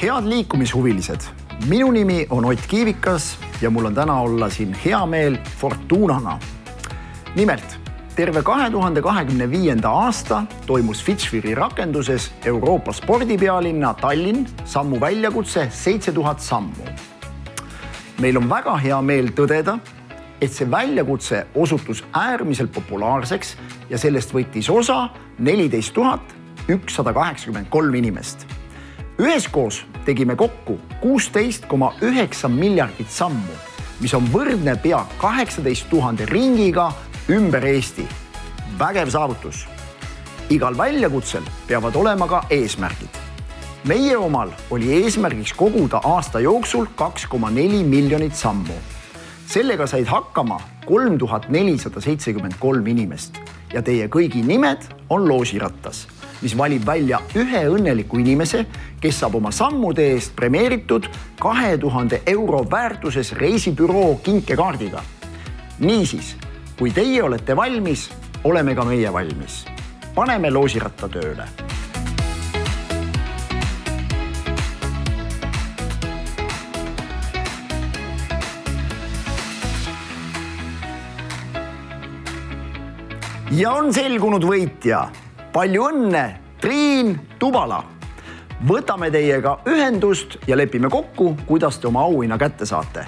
Head liikumishuvilised, minu nimi on Ott Kiivikas ja mul on täna olla siin hea meel Fortunana. Nimelt, terve 2025. aasta toimus Fitchfiri rakenduses Euroopa spordipealinna Tallinn sammu väljakutse 7000 sammu. Meil on väga hea meel tõdeda, et see väljakutse osutus äärmiselt populaarseks ja sellest võttis osa 14 183 inimest. Üheskoos tegime kokku 16,9 miljardit sammu, mis on võrdne pea 18 000 ringiga ümber Eesti. Vägev saavutus. Igal väljakutsel peavad olema ka eesmärgid. Meie omal oli eesmärgiks koguda aasta jooksul 2,4 miljonit sammu. Sellega said hakkama 3473 inimest ja teie kõigi nimed on loosirattas, mis valib välja ühe õnneliku inimese, kes saab oma sammude eest premeeritud 2000 euro väärtuses reisibüroo kinkekaardiga. Niisiis, kui teie olete valmis, oleme ka meie valmis. Paneme loosiratta tööle. Ja on selgunud võitja. Palju õnne, Triin Tubala! Võtame teiega ühendust ja lepime kokku, kuidas te oma auhinna kätte saate.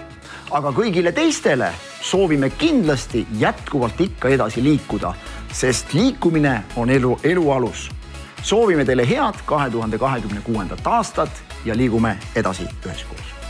Aga kõigile teistele soovime kindlasti jätkuvalt ikka edasi liikuda, sest liikumine on elu alus. Soovime teile head 2026. aastat ja liigume edasi üheskoos.